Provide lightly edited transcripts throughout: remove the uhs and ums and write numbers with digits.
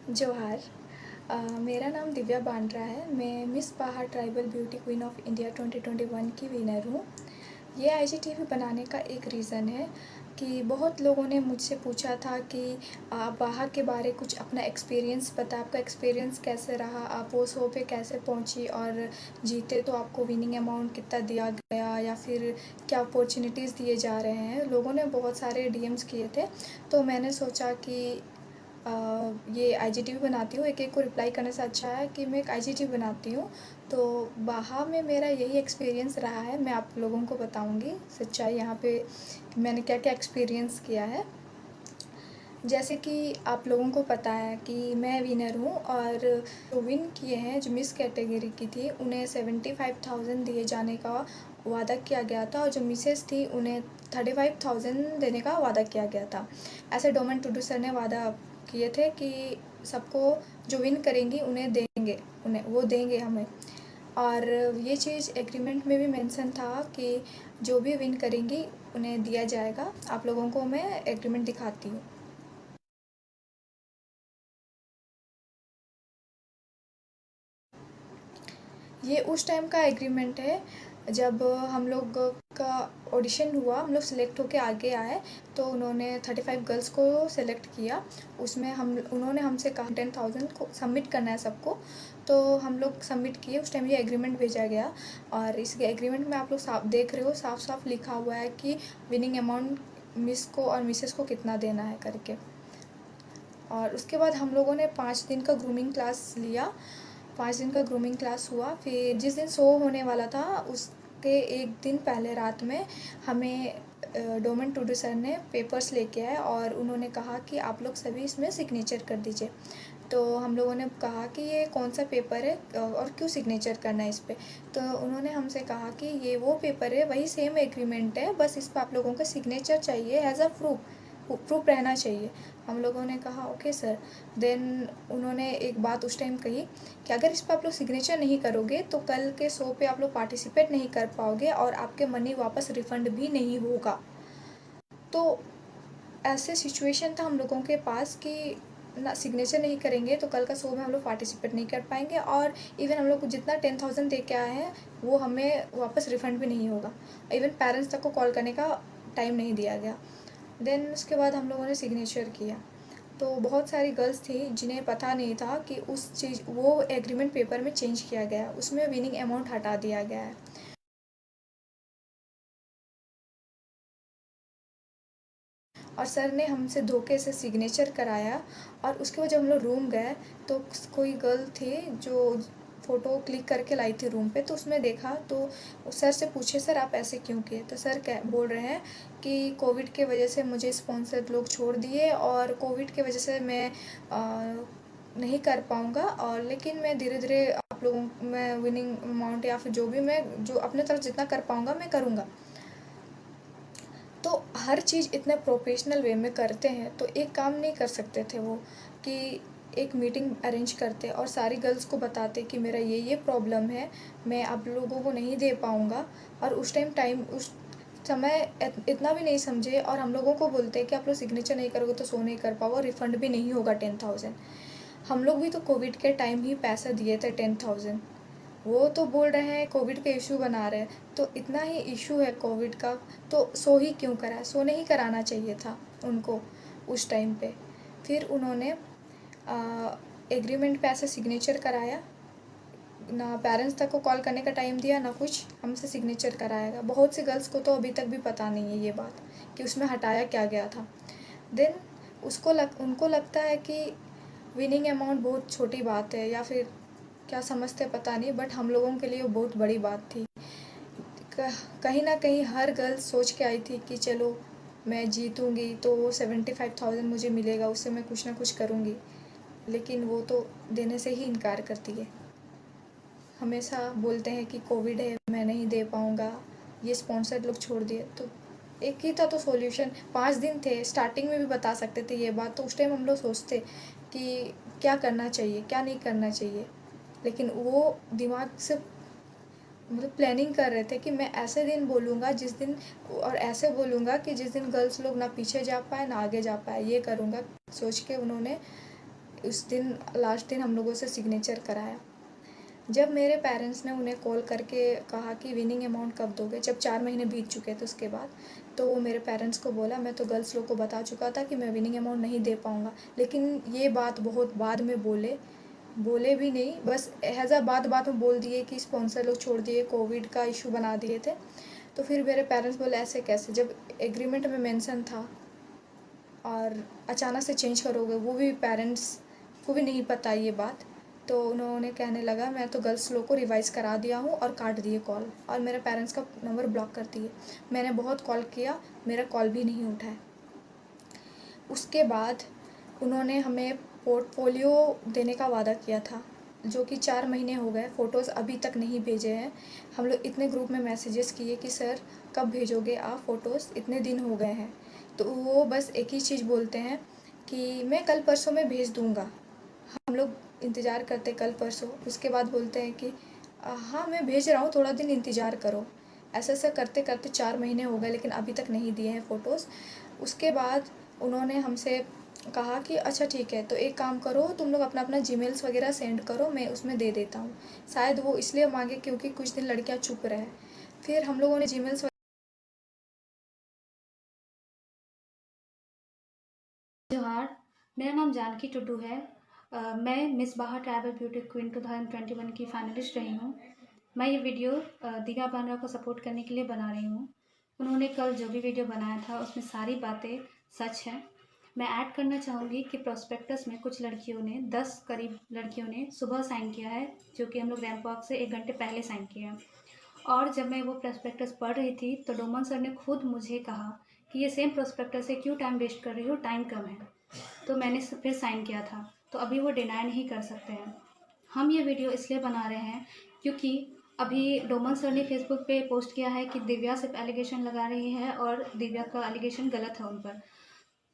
जोहार। मेरा नाम दिव्या बांड्रा है। मैं मिस बाहा tribal beauty queen of India 2021 की विनर हूँ। ये आईजीटीवी बनाने का एक रीज़न है कि बहुत लोगों ने मुझसे पूछा था कि आप बाहा के बारे कुछ अपना एक्सपीरियंस बता, आपका एक्सपीरियंस कैसे रहा, आप वो शो पे कैसे पहुंची और जीते तो आपको विनिंग अमाउंट कितना दिया गया या फिर क्या अपॉर्चुनिटीज़ दिए जा रहे हैं। लोगों ने बहुत सारे डीएम्स किए थे, तो मैंने सोचा कि ये आईजीटीवी बनाती हूँ। एक को रिप्लाई करने से अच्छा है कि मैं एक आईजीटीवी बनाती हूँ। तो बाहा में मेरा यही एक्सपीरियंस रहा है। मैं आप लोगों को बताऊँगी सच्चाई यहाँ पे मैंने क्या क्या एक्सपीरियंस किया है। जैसे कि आप लोगों को पता है कि मैं विनर हूँ और जो विन किए हैं, जो मिस कैटेगरी की थी, उन्हें 75,000 दिए जाने का वादा किया गया था और जो मिसेस थी उन्हें 35,000 देने का वादा किया गया था। ऐसे डोमन टुडू सर ने वादा किए थे कि सबको जो विन करेंगी उन्हें देंगे, उन्हें वो देंगे हमें। और ये चीज़ एग्रीमेंट में भी मेंशन था कि जो भी विन करेंगी उन्हें दिया जाएगा। आप लोगों को मैं एग्रीमेंट दिखाती हूँ। ये उस टाइम का एग्रीमेंट है जब हम लोग का ऑडिशन हुआ, हम लोग सिलेक्ट होके आगे आए तो उन्होंने 35 गर्ल्स को सेलेक्ट किया। उसमें हम उन्होंने हमसे कहा 10,000 को सबमिट करना है सबको, तो हम लोग सबमिट किए। उस टाइम ये एग्रीमेंट भेजा गया और इस एग्रीमेंट में आप लोग साफ देख रहे हो, साफ साफ लिखा हुआ है कि विनिंग अमाउंट मिस को और मिसेस को कितना देना है करके। और उसके बाद हम लोगों ने 5 दिन का ग्रूमिंग क्लास लिया। 5 दिन का ग्रूमिंग क्लास हुआ। फिर जिस दिन शो होने वाला था उसके एक दिन पहले रात में हमें डोमन टुडू सर ने पेपर्स लेके आए और उन्होंने कहा कि आप लोग सभी इसमें सिग्नेचर कर दीजिए। तो हम लोगों ने कहा कि ये कौन सा पेपर है और क्यों सिग्नेचर करना है इस पर। तो उन्होंने हमसे कहा कि ये वो पेपर है, वही सेम एग्रीमेंट है, बस इस पर आप लोगों का सिग्नेचर चाहिए एज अ प्रूफ रहना चाहिए। हम लोगों ने कहा ओके सर। देन उन्होंने एक बात उस टाइम कही कि अगर इस पर आप लोग सिग्नेचर नहीं करोगे तो कल के शो पे आप लोग पार्टिसिपेट नहीं कर पाओगे और आपके मनी वापस रिफ़ंड भी नहीं होगा। तो ऐसे सिचुएशन था हम लोगों के पास कि ना सिग्नेचर नहीं करेंगे तो कल का शो में हम लोग पार्टिसिपेट नहीं कर पाएंगे और इवन हम लोग को जितना 10,000 दे के आए हैं वो हमें वापस रिफ़ंड भी नहीं होगा। इवन पेरेंट्स तक को कॉल करने का टाइम नहीं दिया गया। देन उसके बाद हम लोगों ने सिग्नेचर किया। तो बहुत सारी गर्ल्स थी जिन्हें पता नहीं था कि उस चीज़ वो एग्रीमेंट पेपर में चेंज किया गया है, उसमें विनिंग अमाउंट हटा दिया गया है। और सर ने हमसे धोखे से सिग्नेचर कराया। और उसके बाद जब हम लोग रूम गए तो कोई गर्ल थी जो फ़ोटो क्लिक करके लाई थी रूम पे, तो उसमें देखा तो सर से पूछे सर आप ऐसे क्यों किए। तो सर क्या बोल रहे हैं कि कोविड के वजह से मुझे स्पॉन्सर लोग छोड़ दिए और कोविड के वजह से मैं नहीं कर पाऊँगा, और लेकिन मैं धीरे धीरे आप लोगों मैं विनिंग अमाउंट या फिर जो भी मैं जो अपने तरफ जितना कर पाऊँगा मैं करूँगा। तो हर चीज़ इतने प्रोफेशनल वे में करते हैं तो एक काम नहीं कर सकते थे वो कि एक मीटिंग अरेंज करते और सारी गर्ल्स को बताते कि मेरा ये प्रॉब्लम है, मैं आप लोगों को नहीं दे पाऊँगा। और उस समय इतना भी नहीं समझे और हम लोगों को बोलते कि आप लोग सिग्नेचर नहीं करोगे तो शो नहीं कर पाओगे, रिफ़ंड भी नहीं होगा 10,000। हम लोग भी तो कोविड के टाइम ही पैसा दिए थे 10,000। वो तो बोल रहे हैं कोविड का इशू बना रहे हैं, तो इतना ही इशू है कोविड का तो शो ही क्यों करा, शो नहीं कराना चाहिए था उनको उस टाइम पे। फिर उन्होंने एग्रीमेंट पे ऐसे सिग्नेचर कराया, ना पेरेंट्स तक को कॉल करने का टाइम दिया ना कुछ, हमसे सिग्नेचर कराएगा। बहुत सी गर्ल्स को तो अभी तक भी पता नहीं है ये बात कि उसमें हटाया क्या गया था। देन उनको लगता है कि विनिंग अमाउंट बहुत छोटी बात है या फिर क्या समझते पता नहीं, बट हम लोगों के लिए वो बहुत बड़ी बात थी। कहीं ना कहीं हर गर्ल सोच के आई थी कि चलो मैं जीतूँगी तो वो 75,000 मुझे मिलेगा, उससे मैं कुछ ना कुछ करूँगी। लेकिन वो तो देने से ही इनकार करती है। हमेशा बोलते हैं कि कोविड है मैं नहीं दे पाऊँगा, ये स्पॉन्सर लोग छोड़ दिए। तो एक ही था तो सॉल्यूशन, 5 दिन थे, स्टार्टिंग में भी बता सकते थे ये बात। तो उस टाइम हम लोग सोचते कि क्या करना चाहिए क्या नहीं करना चाहिए, लेकिन वो दिमाग से मतलब प्लानिंग कर रहे थे कि मैं ऐसे दिन बोलूँगा जिस दिन, और ऐसे बोलूँगा कि जिस दिन गर्ल्स लोग ना पीछे जा पाए ना आगे जा पाए, ये करूँगा सोच के उन्होंने उस दिन लास्ट दिन हम लोगों से सिग्नेचर कराया। जब मेरे पेरेंट्स ने उन्हें कॉल करके कहा कि विनिंग अमाउंट कब दोगे, जब 4 महीने बीत चुके थे उसके बाद, तो वो मेरे पेरेंट्स को बोला, मैं तो गर्ल्स लोग को बता चुका था कि मैं विनिंग अमाउंट नहीं दे पाऊँगा। लेकिन ये बात बहुत बाद में बोले भी नहीं, बस एज़ अ बात में बोल दिए कि स्पॉन्सर लोग छोड़ दिए, कोविड का इशू बना दिए थे। तो फिर मेरे पेरेंट्स बोले ऐसे कैसे, जब एग्रीमेंट में मेंशन था और अचानक से चेंज करोगे, वो भी पेरेंट्स को भी नहीं पता ये बात। तो उन्होंने कहने लगा मैं तो गर्ल्स लोग को रिवाइज़ करा दिया हूँ, और काट दिए कॉल, और मेरे पेरेंट्स का नंबर ब्लॉक कर दिए। मैंने बहुत कॉल किया, मेरा कॉल भी नहीं उठाया। उसके बाद उन्होंने हमें पोर्टफोलियो देने का वादा किया था, जो कि 4 महीने हो गए, फ़ोटोज़ अभी तक नहीं भेजे हैं। हम लोग इतने ग्रुप में मैसेजेस किए कि सर कब भेजोगे आप फ़ोटोज़, इतने दिन हो गए हैं। तो वो बस एक ही चीज़ बोलते हैं कि मैं कल परसों में भेज दूँगा। हम लोग इंतज़ार करते कल परसों, उसके बाद बोलते हैं कि हाँ मैं भेज रहा हूँ, थोड़ा दिन इंतज़ार करो। ऐसा करते करते 4 महीने हो गए, लेकिन अभी तक नहीं दिए हैं फ़ोटोज़। उसके बाद उन्होंने हमसे कहा कि अच्छा ठीक है, तो एक काम करो, तुम लोग अपना अपना जीमेल्स वगैरह सेंड करो, मैं उसमें दे देता हूँ। शायद वो इसलिए मांगे क्योंकि कुछ दिन लड़कियाँ चुप रहे। फिर हम लोगों ने जीमेल्स जोहार, मेरा नाम जानकी टुडू है। मैं मिस बाहर ट्रैवल ब्यूटी क्वीन 2021 की फाइनलिस्ट रही हूँ। मैं ये वीडियो दिव्या बांद्रा को सपोर्ट करने के लिए बना रही हूँ। उन्होंने कल जो भी वीडियो बनाया था उसमें सारी बातें सच हैं। मैं ऐड करना चाहूँगी कि प्रोस्पेक्टस में कुछ लड़कियों ने 10 करीब लड़कियों ने सुबह साइन किया है, जो कि हम लोग रैंप वॉक से 1 घंटे पहले साइन किया है। और जब मैं वो प्रोस्पेक्टस पढ़ रही थी तो डोमन सर ने खुद मुझे कहा कि ये सेम प्रोस्पेक्टस है, क्यों टाइम वेस्ट कर रही हो, टाइम कम है। तो मैंने फिर साइन किया था, तो अभी वो डिनाई नहीं कर सकते हैं। हम ये वीडियो इसलिए बना रहे हैं क्योंकि अभी डोमन सर ने फेसबुक पे पोस्ट किया है कि दिव्या सिर्फ एलिगेशन लगा रही है और दिव्या का एलिगेशन गलत है उन पर।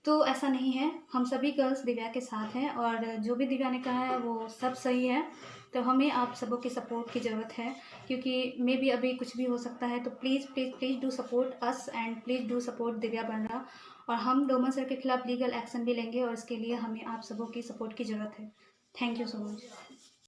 तो ऐसा नहीं है, हम सभी गर्ल्स दिव्या के साथ हैं और जो भी दिव्या ने कहा है वो सब सही है। तो हमें आप सबों की सपोर्ट की ज़रूरत है, क्योंकि मे बी अभी कुछ भी हो सकता है। तो please please please do support us and please do support Divya Bandra. और हम डोमन सर के खिलाफ लीगल एक्शन भी लेंगे और इसके लिए हमें आप सबों की सपोर्ट की ज़रूरत है। Thank you so much.